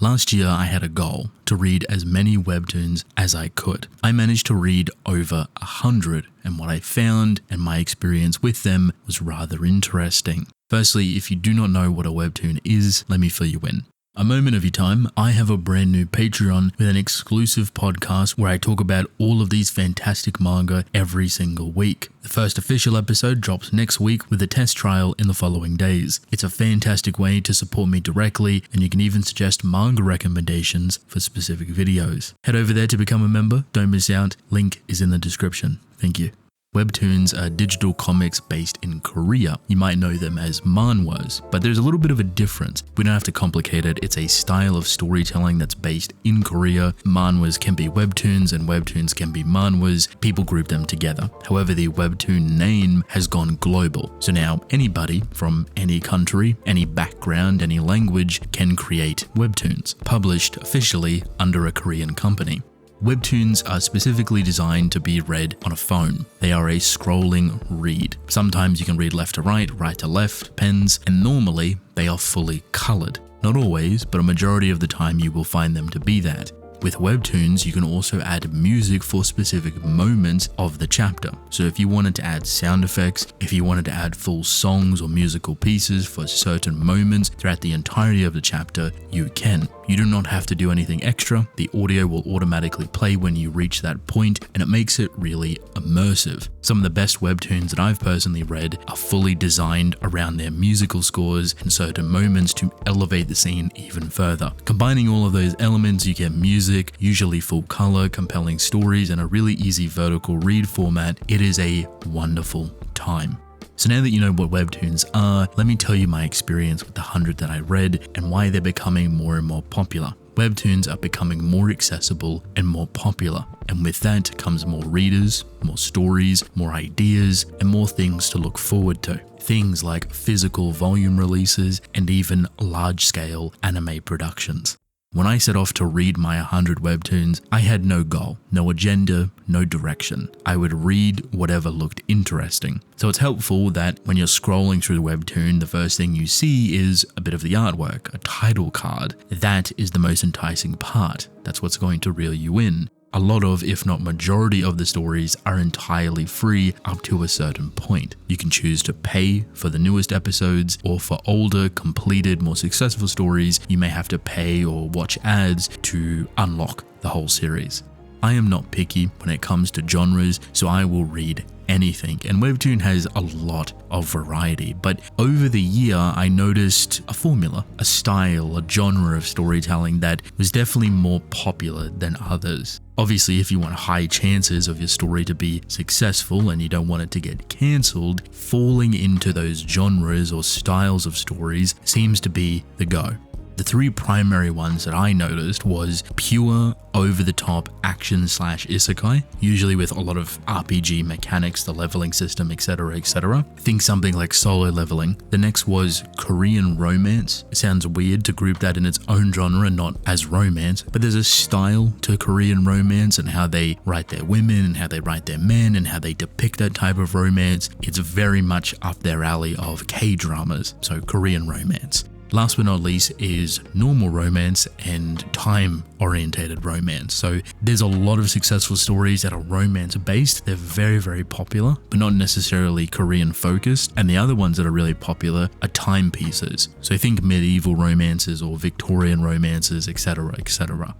Last year, I had a goal to read as many webtoons as I could. I managed to read over 100, and what I found and my experience with them was rather interesting. Firstly, if you do not know what a webtoon is, let me fill you in. A moment of your time, I have a brand new Patreon with an exclusive podcast where I talk about all of these fantastic manga every single week. The first official episode drops next week with a test trial in the following days. It's a fantastic way to support me directly, and you can even suggest manga recommendations for specific videos. Head over there to become a member, don't miss out, link is in the description. Thank you. Webtoons are digital comics based in Korea. You might know them as manhwas, but there's a little bit of a difference. We don't have to complicate it. It's a style of storytelling that's based in Korea. Manhwas can be webtoons and webtoons can be manhwas. People group them together. However, the webtoon name has gone global. So now anybody from any country, any background, any language can create webtoons, published officially under a Korean company. Webtoons are specifically designed to be read on a phone. They are a scrolling read. Sometimes you can read left to right to left, pens, and normally they are fully colored. Not always, but a majority of the time you will find them to be that. With webtoons, you can also add music for specific moments of the chapter. So if you wanted to add sound effects, if you wanted to add full songs or musical pieces for certain moments throughout the entirety of the chapter, you can. You do not have to do anything extra. The audio will automatically play when you reach that point, and it makes it really immersive. Some of the best webtoons that I've personally read are fully designed around their musical scores and certain moments to elevate the scene even further. Combining all of those elements, you get music, usually full color, compelling stories, and a really easy vertical read format. It is a wonderful time. So now that you know what webtoons are, let me tell you my experience with the 100 that I read and why they're becoming more and more popular. Webtoons are becoming more accessible and more popular, and with that comes more readers, more stories, more ideas, and more things to look forward to. Things like physical volume releases and even large-scale anime productions. When I set off to read my 100 webtoons, I had no goal, no agenda, no direction. I would read whatever looked interesting. So it's helpful that when you're scrolling through the webtoon, the first thing you see is a bit of the artwork, a title card. That is the most enticing part. That's what's going to reel you in. A lot of, if not majority of the stories are entirely free up to a certain point. You can choose to pay for the newest episodes, or for older, completed, more successful stories, you may have to pay or watch ads to unlock the whole series. I am not picky when it comes to genres, so I will read anything, and Webtoon has a lot of variety, but over the year I noticed a formula, a style, a genre of storytelling that was definitely more popular than others. Obviously, if you want high chances of your story to be successful and you don't want it to get cancelled, falling into those genres or styles of stories seems to be the go. The three primary ones that I noticed was pure, over-the-top action/isekai, usually with a lot of RPG mechanics, the leveling system, etc, etc. Think something like Solo Leveling. The next was Korean romance. It sounds weird to group that in its own genre, not as romance, but there's a style to Korean romance and how they write their women and how they write their men and how they depict that type of romance. It's very much up their alley of K-dramas, so Korean romance. Last but not least is normal romance and time-orientated romance. So there's a lot of successful stories that are romance-based. They're very, very popular, but not necessarily Korean-focused. And the other ones that are really popular are timepieces. So think medieval romances or Victorian romances, etc., etc.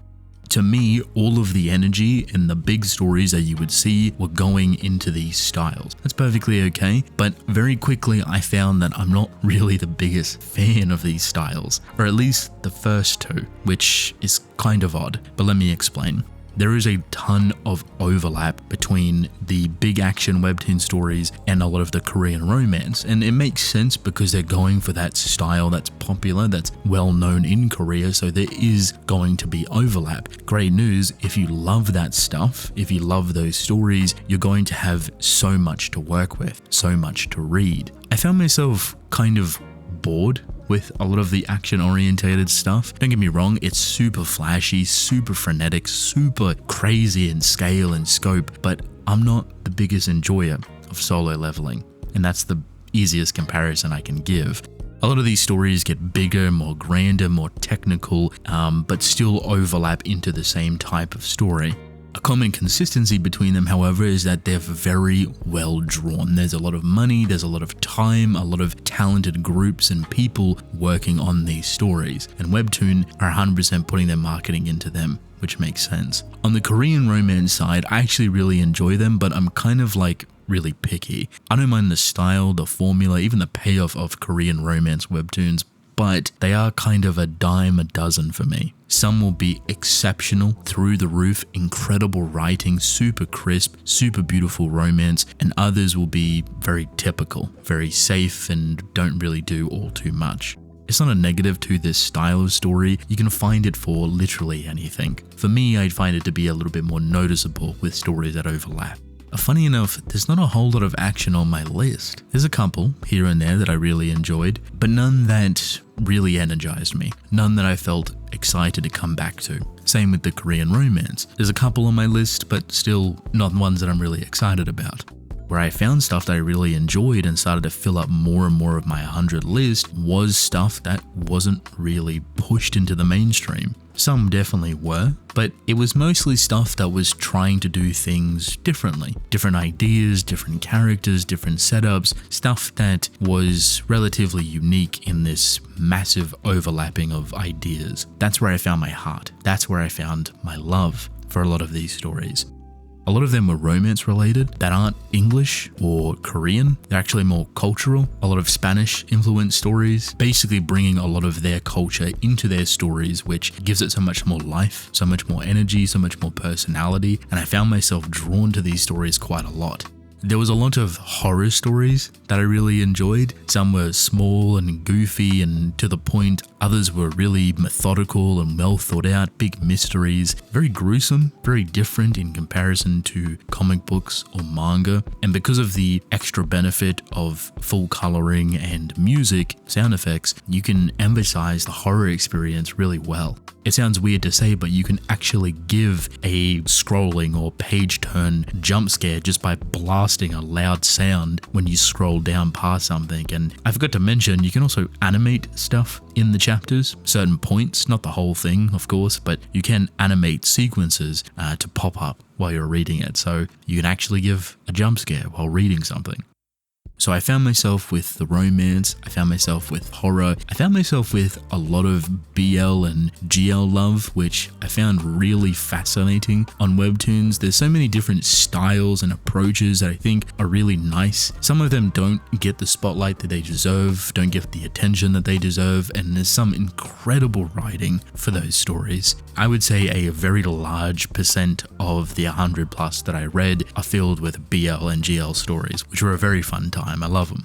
To me, all of the energy and the big stories that you would see were going into these styles. That's perfectly okay, but very quickly I found that I'm not really the biggest fan of these styles, or at least the first two, which is kind of odd, but let me explain. There is a ton of overlap between the big action webtoon stories and a lot of the Korean romance, and it makes sense because they're going for that style that's popular, that's well known in Korea, so there is going to be overlap. Great news, if you love that stuff, if you love those stories, you're going to have so much to work with, so much to read. I found myself kind of bored with a lot of the action-orientated stuff. Don't get me wrong, it's super flashy, super frenetic, super crazy in scale and scope, but I'm not the biggest enjoyer of Solo Leveling, and that's the easiest comparison I can give. A lot of these stories get bigger, more grander, more technical, but still overlap into the same type of story. A common consistency between them, however, is that they're very well drawn. There's a lot of money, there's a lot of time, a lot of talented groups and people working on these stories, and Webtoon are 100% putting their marketing into them, which makes sense. On the Korean romance side, I actually really enjoy them, but I'm kind of like really picky. I don't mind the style, the formula, even the payoff of Korean romance webtoons, but they are kind of a dime a dozen for me. Some will be exceptional, through the roof, incredible writing, super crisp, super beautiful romance, and others will be very typical, very safe, and don't really do all too much. It's not a negative to this style of story, you can find it for literally anything. For me, I'd find it to be a little bit more noticeable with stories that overlap. Funny enough, there's not a whole lot of action on my list. There's a couple here and there that I really enjoyed, but none that really energized me. None that I felt excited to come back to. Same with the Korean romance. There's a couple on my list, but still not ones that I'm really excited about. Where I found stuff that I really enjoyed and started to fill up more and more of my 100 list was stuff that wasn't really pushed into the mainstream. Some definitely were, but it was mostly stuff that was trying to do things differently. Different ideas, different characters, different setups, stuff that was relatively unique in this massive overlapping of ideas. That's where I found my heart. That's where I found my love for a lot of these stories. A lot of them were romance related that aren't English or Korean. They're actually more cultural. A lot of Spanish influenced stories, basically bringing a lot of their culture into their stories, which gives it so much more life, so much more energy, so much more personality. And I found myself drawn to these stories quite a lot. There was a lot of horror stories that I really enjoyed. Some were small and goofy and to the point. Others were really methodical and well thought out, big mysteries, very gruesome, very different in comparison to comic books or manga. And because of the extra benefit of full coloring and music, sound effects, you can emphasize the horror experience really well. It sounds weird to say, but you can actually give a scrolling or page turn jump scare just by blasting a loud sound when you scroll down past something. And I forgot to mention, you can also animate stuff in the chapters, certain points, not the whole thing, of course, but you can animate sequences to pop up while you're reading it. So you can actually give a jump scare while reading something. So I found myself with the romance, I found myself with horror, I found myself with a lot of BL and GL love, which I found really fascinating on Webtoons. There's so many different styles and approaches that I think are really nice. Some of them don't get the spotlight that they deserve, don't get the attention that they deserve, and there's some incredible writing for those stories. I would say a very large percent of the 100 plus that I read are filled with BL and GL stories, which were a very fun time. I love them.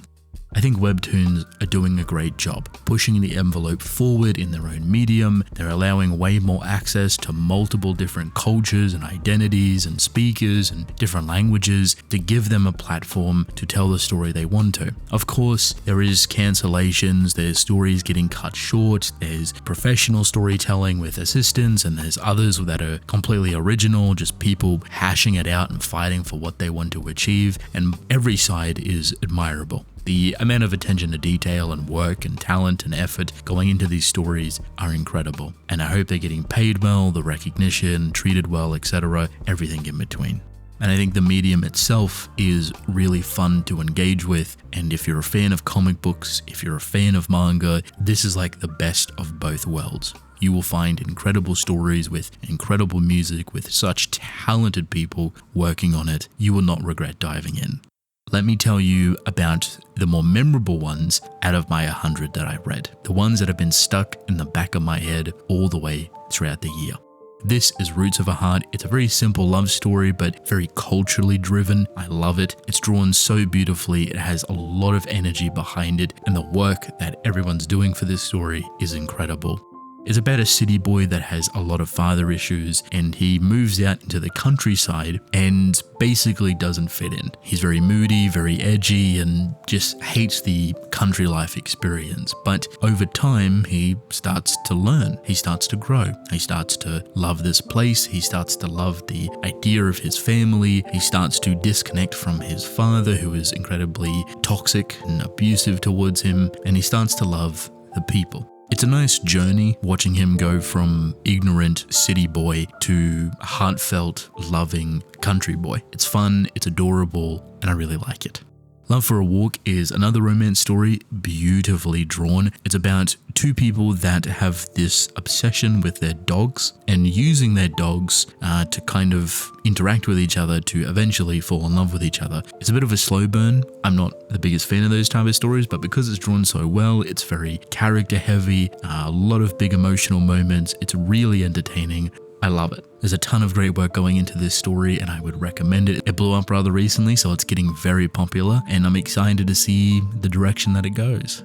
I think Webtoons are doing a great job, pushing the envelope forward in their own medium. They're allowing way more access to multiple different cultures and identities and speakers and different languages to give them a platform to tell the story they want to. Of course, there is cancellations, there's stories getting cut short, there's professional storytelling with assistants, and there's others that are completely original, just people hashing it out and fighting for what they want to achieve, and every side is admirable. The amount of attention to detail and work and talent and effort going into these stories are incredible, and I hope they're getting paid well, the recognition, treated well, etc., everything in between. And I think the medium itself is really fun to engage with, and if you're a fan of comic books, if you're a fan of manga, this is like the best of both worlds. You will find incredible stories with incredible music, with such talented people working on it. You will not regret diving in. Let me tell you about the more memorable ones out of my 100 that I read. The ones that have been stuck in the back of my head all the way throughout the year. This is Roots of a Heart. It's a very simple love story, but very culturally driven. I love it. It's drawn so beautifully. It has a lot of energy behind it, and the work that everyone's doing for this story is incredible. It's about a city boy that has a lot of father issues, and he moves out into the countryside and basically doesn't fit in. He's very moody, very edgy, and just hates the country life experience. But over time, he starts to learn. He starts to grow. He starts to love this place. He starts to love the idea of his family. He starts to disconnect from his father, who is incredibly toxic and abusive towards him, and he starts to love the people. It's a nice journey watching him go from ignorant city boy to heartfelt, loving country boy. It's fun, it's adorable, and I really like it. Love for a Walk is another romance story, beautifully drawn. It's about two people that have this obsession with their dogs and using their dogs to kind of interact with each other to eventually fall in love with each other. It's a bit of a slow burn. I'm not the biggest fan of those type of stories, but because it's drawn so well, it's very character heavy, a lot of big emotional moments. It's really entertaining. I love it. There's a ton of great work going into this story and I would recommend it. It blew up rather recently, so it's getting very popular and I'm excited to see the direction that it goes.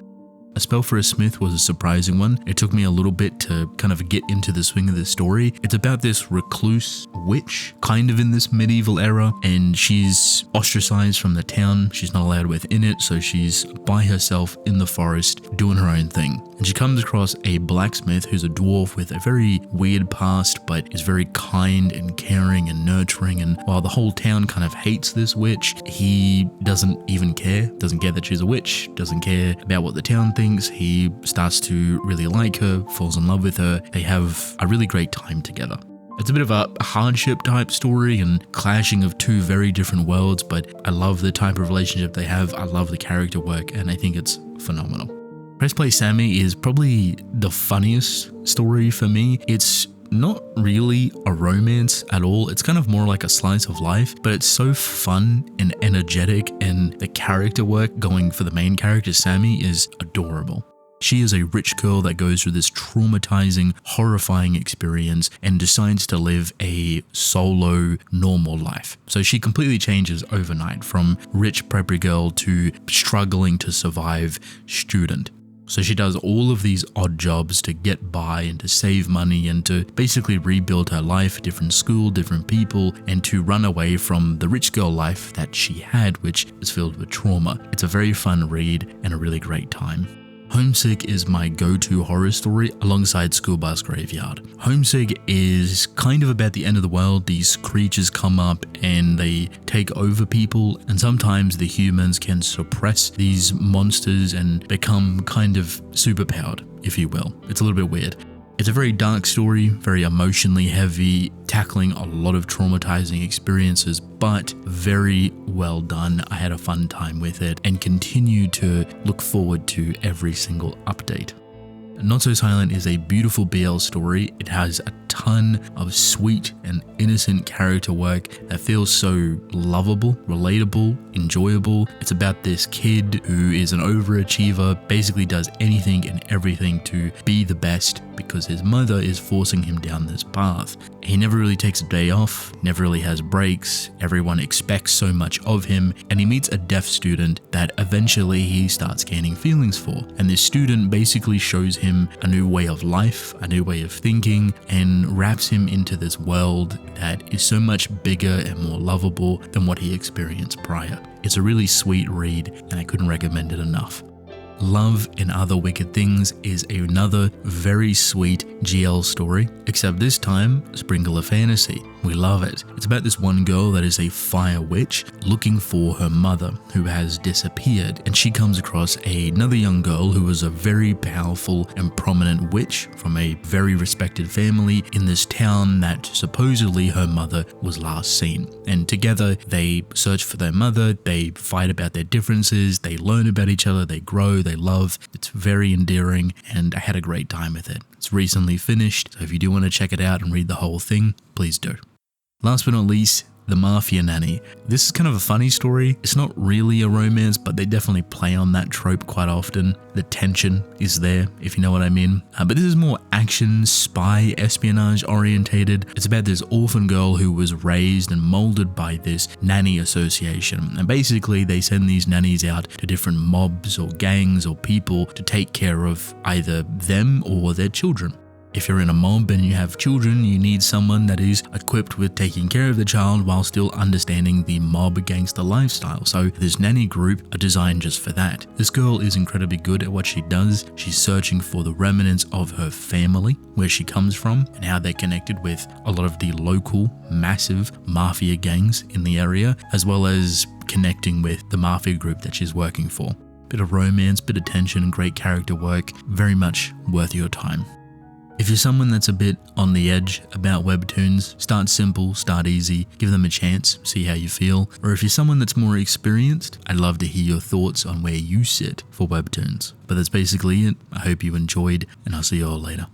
A Spell for a Smith was a surprising one. It took me a little bit to kind of get into the swing of the story. It's about this recluse witch, kind of in this medieval era, and she's ostracized from the town. She's not allowed within it, so she's by herself in the forest doing her own thing. And she comes across a blacksmith who's a dwarf with a very weird past, but is very kind and caring and nurturing. And while the whole town kind of hates this witch, he doesn't even care, doesn't care that she's a witch, doesn't care about what the town thinks. He starts to really like her, falls in love with her. They have a really great time together. It's a bit of a hardship type story and clashing of two very different worlds, but I love the type of relationship they have. I love the character work and I think it's phenomenal. Press Play Sammy is probably the funniest story for me. It's not really a romance at all. It's kind of more like a slice of life, but it's so fun and energetic, and the character work going for the main character, Sammy, is adorable. She is a rich girl that goes through this traumatizing, horrifying experience and decides to live a solo, normal life. So she completely changes overnight from rich preppy girl to struggling to survive student. So she does all of these odd jobs to get by and to save money and to basically rebuild her life, different school, different people, and to run away from the rich girl life that she had, which is filled with trauma. It's a very fun read and a really great time. Homesick is my go-to horror story alongside School Bus Graveyard. Homesick is kind of about the end of the world. These creatures come up and they take over people, and sometimes the humans can suppress these monsters and become kind of superpowered, if you will. It's a little bit weird. It's a very dark story, very emotionally heavy, tackling a lot of traumatizing experiences, but very well done. I had a fun time with it and continue to look forward to every single update. Not So Silent is a beautiful BL story. It has a ton of sweet and innocent character work that feels so lovable, relatable, enjoyable. It's about this kid who is an overachiever, basically does anything and everything to be the best because his mother is forcing him down this path. He never really takes a day off, never really has breaks, everyone expects so much of him, and he meets a deaf student that eventually he starts gaining feelings for. And this student basically shows him a new way of life, a new way of thinking, and wraps him into this world that is so much bigger and more lovable than what he experienced prior. It's a really sweet read, and I couldn't recommend it enough. Love and Other Wicked Things is another very sweet GL story, except this time, sprinkle of fantasy. We love it. It's about this one girl that is a fire witch looking for her mother who has disappeared, and she comes across another young girl who is a very powerful and prominent witch from a very respected family in this town that supposedly her mother was last seen. And together they search for their mother, they fight about their differences, they learn about each other, they grow, they love. It's very endearing and I had a great time with it. It's recently finished, so if you do want to check it out and read the whole thing, please do. Last but not least, The Mafia Nanny. This is kind of a funny story. It's not really a romance, but they definitely play on that trope quite often. The tension is there, if you know what I mean. But this is more action, spy, espionage orientated. It's about this orphan girl who was raised and molded by this nanny association. And basically they send these nannies out to different mobs or gangs or people to take care of either them or their children. If you're in a mob and you have children, you need someone that is equipped with taking care of the child while still understanding the mob gangster lifestyle. So this nanny group are designed just for that. This girl is incredibly good at what she does. She's searching for the remnants of her family, where she comes from, and how they're connected with a lot of the local massive mafia gangs in the area, as well as connecting with the mafia group that she's working for. Bit of romance, bit of tension, great character work, very much worth your time. If you're someone that's a bit on the edge about webtoons, start simple, start easy, give them a chance, see how you feel. Or if you're someone that's more experienced, I'd love to hear your thoughts on where you sit for webtoons. But that's basically it. I hope you enjoyed, and I'll see you all later.